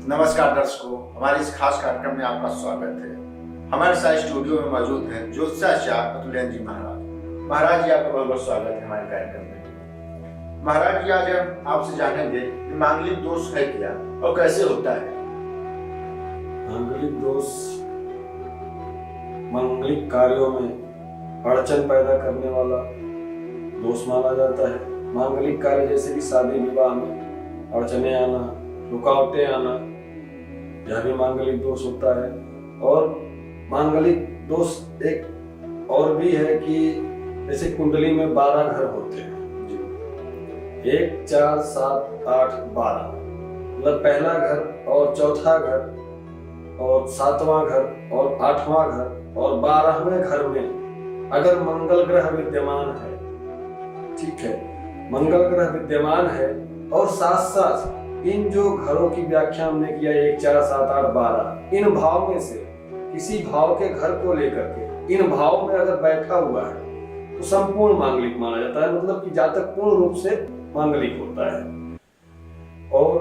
नमस्कार दर्शकों, हमारे इस खास कार्यक्रम में आपका स्वागत है। हमारे साथ स्टूडियो में मौजूद हैं ज्योतिषाचार्य अतुलेन्द्र जी महाराज। महाराज जी, आपका बहुत बहुत स्वागत है हमारे कार्यक्रम में। महाराज जी, आज हम आपसे जानेंगे कि मांगलिक दोष है क्या और कैसे होता है। मांगलिक दोष मांगलिक कार्यों में अड़चन पैदा करने वाला दोष माना जाता है। मांगलिक कार्य जैसे कि शादी विवाह में अड़चने आना, रुकावटें आना, यह भी मांगलिक दोष होता है। और मांगलिक दोष एक और भी है कि जैसे कुंडली में 12 घर होते हैं, 1, 4, 7, 8, 12, मतलब पहला घर और चौथा घर और 7वां घर और 8वां घर और 12वें घर में अगर मंगल ग्रह विद्यमान है, ठीक है, मंगल ग्रह विद्यमान है और साथ साथ इन जो घरों की व्याख्या हमने किया 1, 4, 7, 8, 12, इन भाव में से किसी भाव के घर को लेकर के इन भाव में अगर बैठा हुआ है तो संपूर्ण मांगलिक माना जाता है, मतलब कि जातक पूर्ण रूप से मांगलिक होता है। और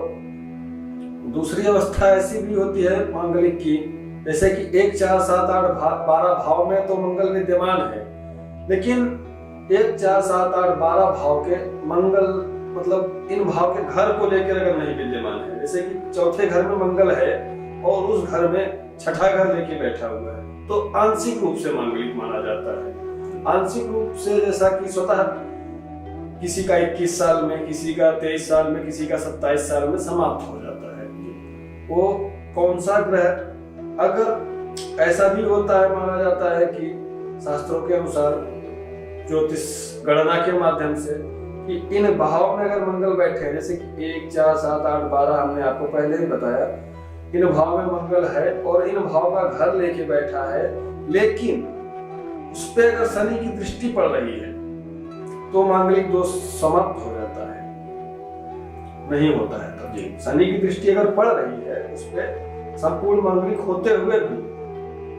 दूसरी अवस्था ऐसी भी होती है मांगलिक की, जैसे कि 1, 4, 7, 8, 12 भाव में तो मंगल विद्यमान है, लेकिन 1, 4, 7, 8, 12 भाव के मंगल मतलब इन भाव के घर को लेकर अगर नहीं विद्यमान है, जैसे कि चौथे घर में मंगल है और उस घर में छठा घर लेके बैठा हुआ है, तो आंशिक रूप से मांगलिक माना जाता है। आंशिक रूप से जैसा कि स्वतः किसी का 21 साल में, किसी का 23 साल में, किसी का 27 साल में समाप्त हो जाता है। वो कौन सा ग्रह, अगर ऐसा भी होता है, माना जाता है कि शास्त्रों के अनुसार ज्योतिष गणना के माध्यम से कि इन भाव में अगर मंगल बैठे हैं, जैसे कि 1, 4, 7, 8, 12 हमने आपको पहले ही बताया, इन भाव में मंगल है और इन भाव का घर लेके बैठा है, लेकिन उस पे अगर शनि की दृष्टि पड़ रही है तो मांगलिक दोष समाप्त हो जाता है, नहीं होता है। तब जी शनि की दृष्टि अगर पड़ रही है उस पे संपूर्ण मांगलिक होते हुए भी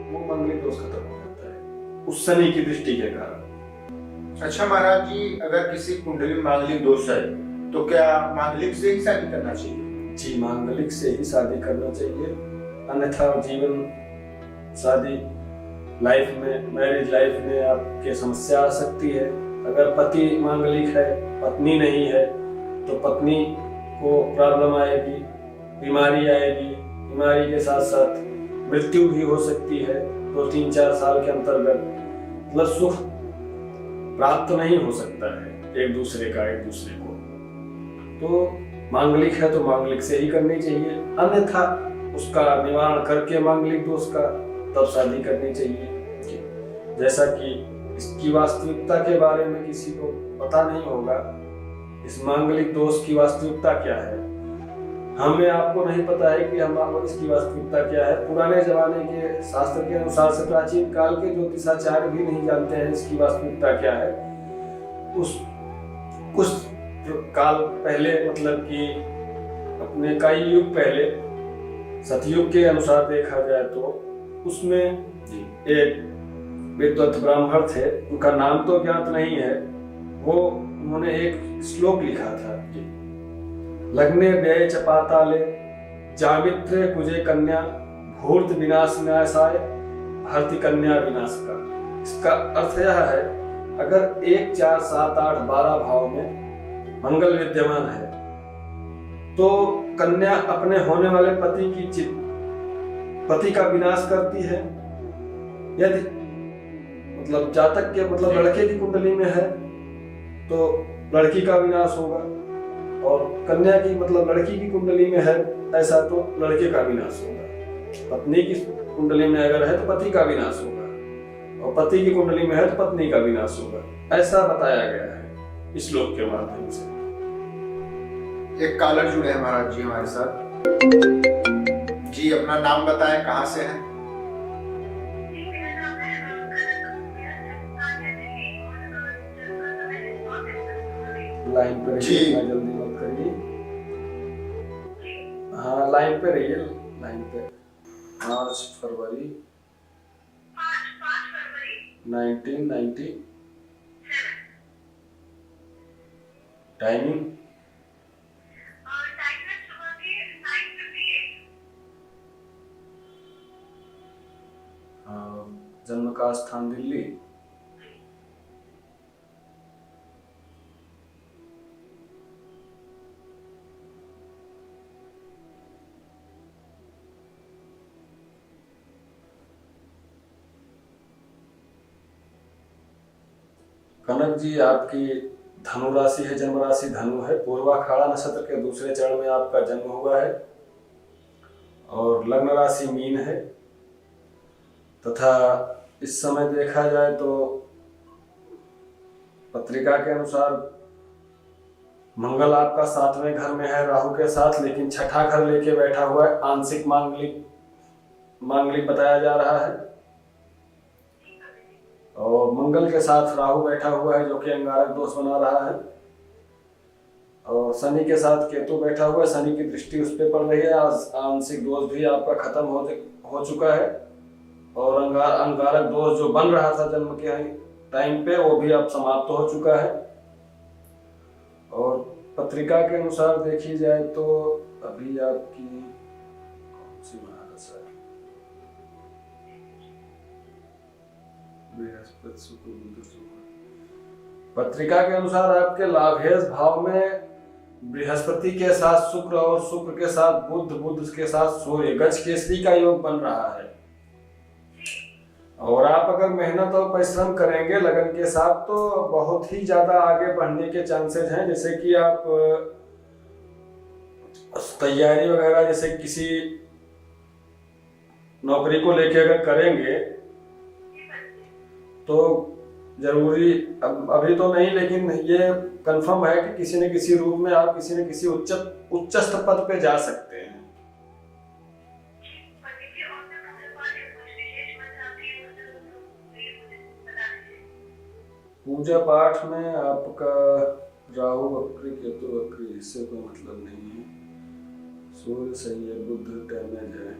वो मांगलिक दोष खत्म हो जाता है उस शनि की दृष्टि के कारण। अच्छा महाराज जी, अगर किसी कुंडली में मांगलिक दोष है तो क्या मांगलिक से ही शादी करना चाहिए? जी, मांगलिक से ही शादी करना चाहिए, अन्यथा जीवन शादी लाइफ में, मैरिज लाइफ में आपके समस्या आ सकती है। अगर पति मांगलिक है, पत्नी नहीं है, तो पत्नी को प्रॉब्लम आएगी, बीमारी आएगी, बीमारी के साथ साथ मृत्यु भी हो सकती है 2, 3, 4 साल के अंतर्गत, मतलब सुख प्राप्त नहीं हो सकता है एक दूसरे को। तो मांगलिक है तो मांगलिक से ही करनी चाहिए, अन्यथा उसका निवारण करके मांगलिक दोष का तब शादी करनी चाहिए। जैसा कि इसकी वास्तविकता के बारे में किसी को पता नहीं होगा, इस मांगलिक दोष की वास्तविकता क्या है, हमें आपको नहीं पता है कि हम इसकी वास्तविकता क्या है। पुराने जमाने के शास्त्र के अनुसार से प्राचीन काल के ज्योतिषाचार्य भी नहीं जानते हैं इसकी वास्तविकता क्या है। कुछ काल पहले, मतलब कि अपने कई युग पहले, सतयुग के अनुसार देखा जाए तो उसमें एक विद्वत ब्राह्मण थे, उनका नाम तो ज्ञात नहीं है, वो उन्होंने एक श्लोक लिखा था, लग्ने व्यय च पाताले जामित्रे कुजे कन्या भूर्त विनाश न्यासाय भारती कन्या विनाश का। इसका अर्थ यह है, अगर 1, 4, 7, 8, 12 भाव में मंगल विद्यमान है तो कन्या अपने होने वाले पति का विनाश करती है। यदि मतलब जातक के, मतलब लड़के की कुंडली में है तो लड़की का विनाश होगा, और कन्या की, मतलब लड़की की कुंडली में है ऐसा तो लड़के का विनाश होगा। पत्नी की कुंडली में अगर है तो पति का विनाश होगा, और पति की कुंडली में है तो पत्नी का विनाश होगा, ऐसा बताया गया है इस श्लोक के माध्यम से। एक कॉलर जुड़े हैं महाराज जी हमारे साथ। जी, अपना नाम बताएं, कहाँ से हैं? लाइन पे रहिए, जल्दी मत करिए। हाँ, लाइन पे रहिए, लाइन पे। 5 फरवरी 1990। टाइमिंग जन्म का स्थान दिल्ली। कनक जी, आपकी धनु राशि है, जन्म राशि धनु है, पूर्वाखाड़ा नक्षत्र के दूसरे चरण में आपका जन्म हुआ है और लग्न राशि मीन है तथा इस समय देखा जाए तो पत्रिका के अनुसार मंगल आपका 7वें घर में है राहु के साथ, लेकिन छठा घर लेके बैठा हुआ है। आंशिक मांगलिक बताया जा रहा है और मंगल के साथ राहु बैठा हुआ है जो कि अंगारक दोष बना रहा है और शनि के साथ केतु बैठा हुआ है। शनि की दृष्टि उस पर पड़ रही है। आंशिक दोष भी आपका खत्म हो चुका है और अंगारक दोष जो बन रहा था जन्म के टाइम पे वो भी अब समाप्त हो चुका है। और पत्रिका के अनुसार देखी जाए तो अभी आपकी कौन सी महादशा है? बृहस्पति शुक्र बुध शुक्र। पत्रिका के अनुसार आपके लाभेश भाव में बृहस्पति के साथ शुक्र और शुक्र के साथ बुध, बुध के साथ सूर्य, गज केसरी का योग बन रहा है। और आप अगर मेहनत और परिश्रम करेंगे लगन के साथ तो बहुत ही ज्यादा आगे बढ़ने के चांसेस हैं। जैसे कि आप तैयारी वगैरह जैसे किसी नौकरी को लेके अगर करेंगे तो जरूरी अभी तो नहीं, लेकिन ये कंफर्म है कि किसी न किसी रूप में आप किसी न किसी उच्चस्थ पद पे जा सकते हैं। पूजा पाठ में आपका राहु वक्री केतु वक्री, इससे कोई मतलब नहीं है। सूर्य सही है, बुध डैमेज है।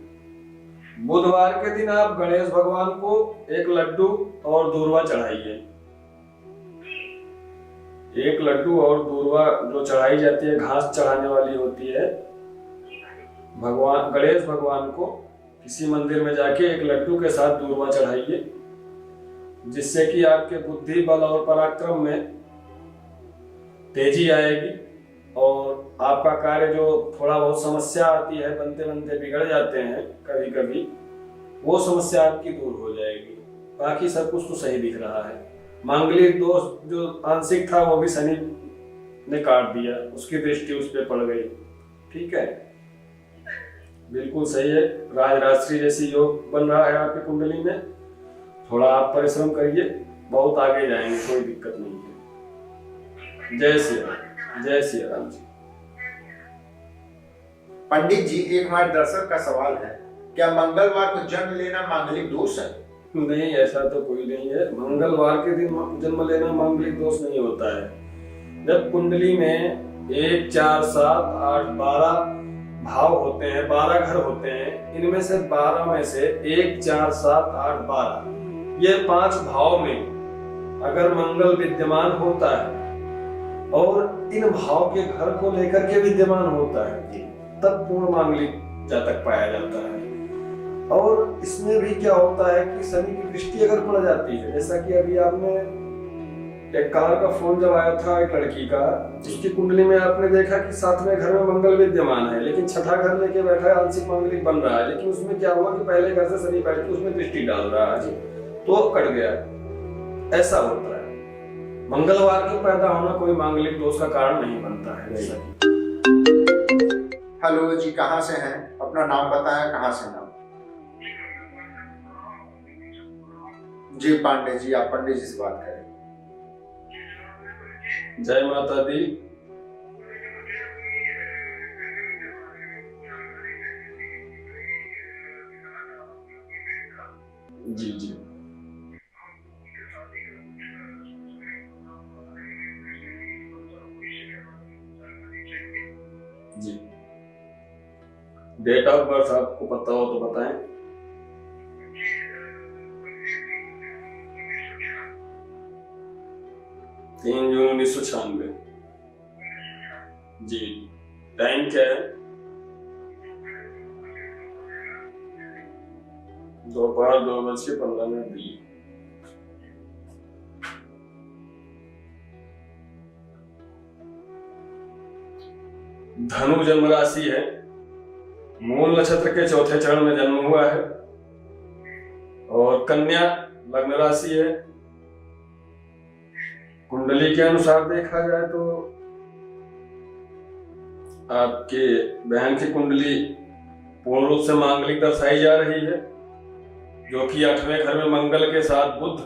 बुधवार के दिन आप गणेश भगवान को एक लड्डू और दूर्वा चढ़ाइए। एक लड्डू और दूर्वा जो चढ़ाई जाती है, घास चढ़ाने वाली होती है, गणेश भगवान को किसी मंदिर में जाके एक लड्डू के साथ दूर्वा चढ़ाइए, जिससे कि आपके बुद्धि बल और पराक्रम में तेजी आएगी और आपका कार्य जो थोड़ा बहुत समस्या आती है, बनते बनते बिगड़ जाते हैं कभी कभी, वो समस्या आपकी दूर हो जाएगी। बाकी सब कुछ तो सही दिख रहा है। मांगलिक दोष जो आंशिक था वो भी शनि ने काट दिया, उसकी दृष्टि उस पर पड़ गई। ठीक है, बिल्कुल सही है। राजराश्री जैसी योग बन रहा है आपकी कुंडली में। थोड़ा आप परिश्रम करिए, बहुत आगे जाएंगे, कोई दिक्कत नहीं है। जय श्री राम, जय श्री राम जी। पंडित जी, एक हमारे दर्शक का सवाल है, क्या मंगलवार को जन्म लेना मांगलिक दोष है? नहीं, ऐसा तो कोई नहीं है। मंगलवार के दिन जन्म लेना मांगलिक दोष नहीं होता है। जब कुंडली में 1, 4, 7, 8, 12 भाव होते हैं, 12 घर होते हैं, इनमें से 12 में से 1, 4, 7, 8, 12 ये 5 भाव में अगर मंगल विद्यमान होता है और इन भाव के घर को लेकर के विद्यमान होता है, तब पूर्ण मांगलिक जातक पाया जाता है। और इसमें भी क्या होता है कि शनि की दृष्टि अगर पड़ जाती है, जैसा कि अभी आपने एक कार का फोन जब आया था एक लड़की का, उसकी कुंडली में आपने देखा कि 7वें घर में मंगल विद्यमान है, लेकिन छठा घर लेके बैठा है, आंशिक मांगलिक बन रहा है। लेकिन उसमें क्या हुआ कि पहले घर से शनि बैठ के उसमें दृष्टि डाल रहा है, तो कट गया। ऐसा होता है। मंगलवार के पैदा होना कोई मांगलिक दोष का कारण नहीं बनता है। जैसा हेलो जी, कहाँ से हैं? अपना नाम बताएं, कहाँ से नाम? जी पांडे जी, आप पंडित जी से बात करें। जय माता दी। जी जी जी। डेट ऑफ बर्थ आपको पता हो तो बताएं। 3 जून 1996। जी। टाइम क्या है? दोपहर 2:15 बजे। धनु जन्म राशि है, मूल नक्षत्र के चौथे चरण में जन्म हुआ है और कन्या लग्न राशि है। कुंडली के अनुसार देखा जाए तो आपके बहन की कुंडली पूर्ण रूप से मांगलिक दर्शाई जा रही है, जो कि 8वें घर में मंगल के साथ बुध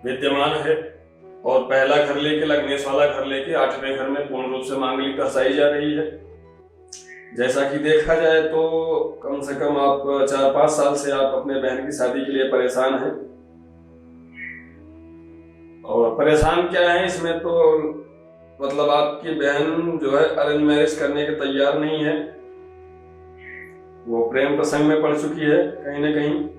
विद्यमान है और पहला घर लेके लग्नेश वाला घर लेके 8वें घर में पूर्ण रूप से मांगलिक दर्शाई जा रही है। जैसा कि देखा जाए तो कम से कम आप 4-5 साल से आप अपने बहन की शादी के लिए परेशान हैं। और परेशान क्या है इसमें, तो मतलब आपकी बहन जो है अरेंज मैरिज करने के तैयार नहीं है, वो प्रेम प्रसंग में पड़ चुकी है कहीं ना कहीं।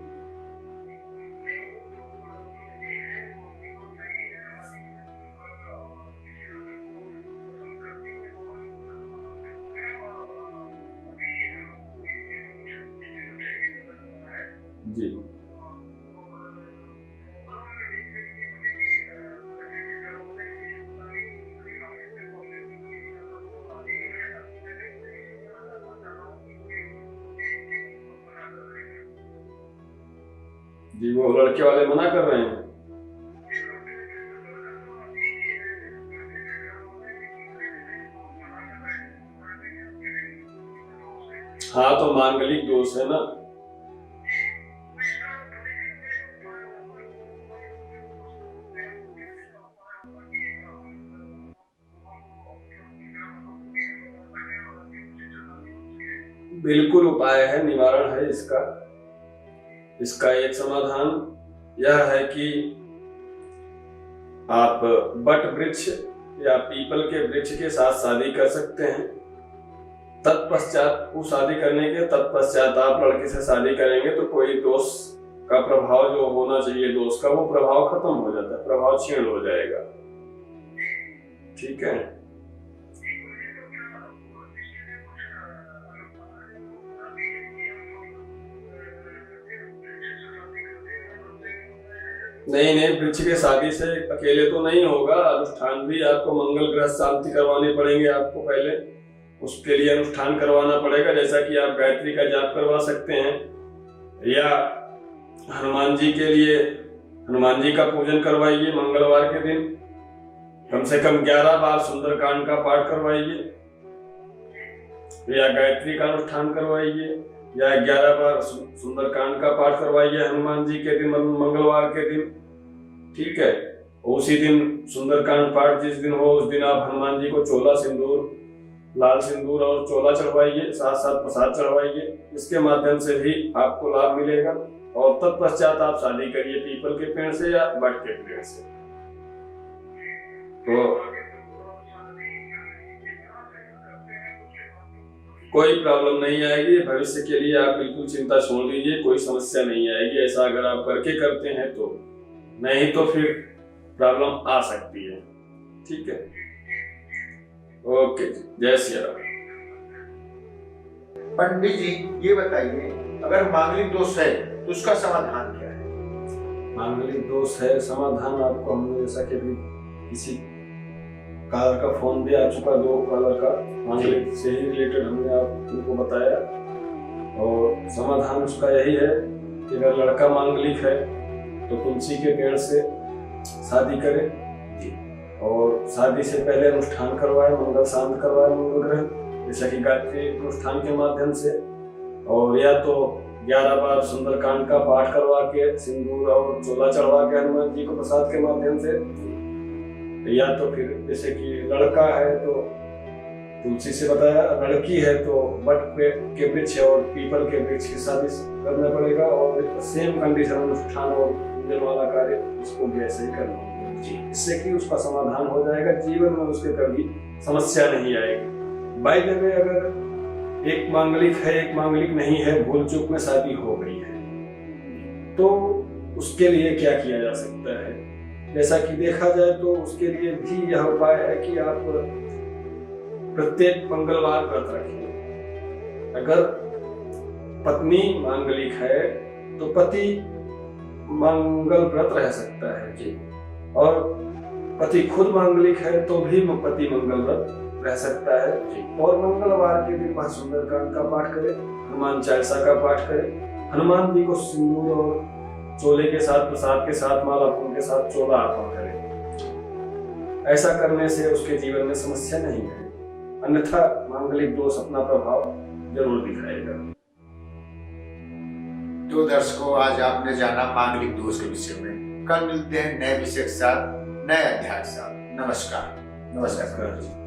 जी जी, वो लड़के वाले मना कर रहे हैं। हाँ, तो मांगलिक दोष है ना। बिल्कुल उपाय है, निवारण है इसका। इसका एक समाधान यह है कि आप बट वृक्ष या पीपल के वृक्ष के साथ शादी कर सकते हैं। तत्पश्चात वो शादी करने के तत्पश्चात आप लड़के से शादी करेंगे तो कोई दोष का प्रभाव जो होना चाहिए दोष का, वो प्रभाव खत्म हो जाता है, प्रभाव क्षीण हो जाएगा। ठीक है। नहीं, वृक्ष के शादी से अकेले तो नहीं होगा, अनुष्ठान भी आपको मंगल ग्रह शांति करवाने पड़ेंगे आपको पहले, उसके लिए अनुष्ठान करवाना पड़ेगा। जैसा कि आप गायत्री का जाप करवा सकते हैं या हनुमान जी के लिए हनुमान जी का पूजन करवाइए मंगलवार के दिन, कम से कम 11 बार सुंदरकांड का पाठ करवाइए या गायत्री का अनुष्ठान करवाइए या 11 बार सुंदरकांड का पाठ करवाइए हनुमान जी के दिन मंगलवार के दिन। ठीक है। उसी दिन सुंदरकांड पाठ जिस दिन हो उस दिन आप हनुमान जी को चोला सिंदूर, लाल सिंदूर और चोला चढ़वाइए, साथ साथ प्रसाद चढ़वाइए। इसके माध्यम से भी आपको लाभ मिलेगा। और तत्पश्चात आप शादी करिए पीपल के पेड़ से या बट के पेड़ से। तो कोई प्रॉब्लम नहीं आएगी। भविष्य के लिए आप बिल्कुल चिंता छोड़ दीजिए, कोई समस्या नहीं आएगी। ऐसा अगर आप करके करते हैं तो, नहीं तो फिर प्रॉब्लम आ सकती है। ठीक है, ओके, जय श्री राम। पंडित जी ये बताइए, अगर मांगलिक दोष है तो उसका समाधान क्या है? मांगलिक दोष है, समाधान आपको हमने जैसा कि अभी किसी कॉलर का फोन भी आ चुका, 2 कॉलर का मांगलिक से ही रिलेटेड हमने आपको बताया। और समाधान उसका यही है कि अगर लड़का मांगलिक है तो तुलसी के पेड़ से शादी करें और शादी से पहले अनुष्ठान करवाए, मंगल शांत करवाए मंगल ग्रह, जैसा कि गायत्री अनुष्ठान के माध्यम से। और या तो 11 बार सुंदरकांड का पाठ करवा के सिंदूर और चोला चढ़वा के हनुमान जी को प्रसाद के माध्यम से, या तो फिर जैसे कि लड़का है तो तुलसी से बताया, लड़की है तो बट के वृक्ष और पीपल के वृक्ष की शादी करना पड़ेगा। और सेम कंडीशन अनुष्ठान और पूजन वाला कार्य उसको भी ऐसे ही करना होगा जी, इससे कि उसका समाधान हो जाएगा, जीवन में उसके कभी समस्या नहीं आएगी। बाय द वे, अगर एक मांगलिक है एक मांगलिक नहीं है, भूल चूक में शादी हो गई है, तो उसके लिए क्या किया जा सकता है? जैसा कि देखा जाए तो उसके लिए भी यह उपाय है कि आप प्रत्येक मंगलवार व्रत रखिए। अगर पत्नी मांगलिक है तो पति मंगल व्रत रह सकता है जी, और पति खुद मांगलिक है तो भी पति मंगल व्रत रह सकता है। और मंगलवार के दिन वह सुंदरकांड का पाठ करे, हनुमान चालीसा का पाठ करे, हनुमान जी को सिंदूर और चोले के साथ, प्रसाद के साथ, माला फूल के साथ चोला अर्पण करे। ऐसा करने से उसके जीवन में समस्या नहीं है, अन्यथा मांगलिक दोष अपना प्रभाव जरूर दिखाएगा। तो दर्शकों, आज आपने जाना मांगलिक दोष के विषय में। कल मिलते हैं नए विषय के साथ, नए अध्याय के साथ। नमस्कार। नमस्कार जी।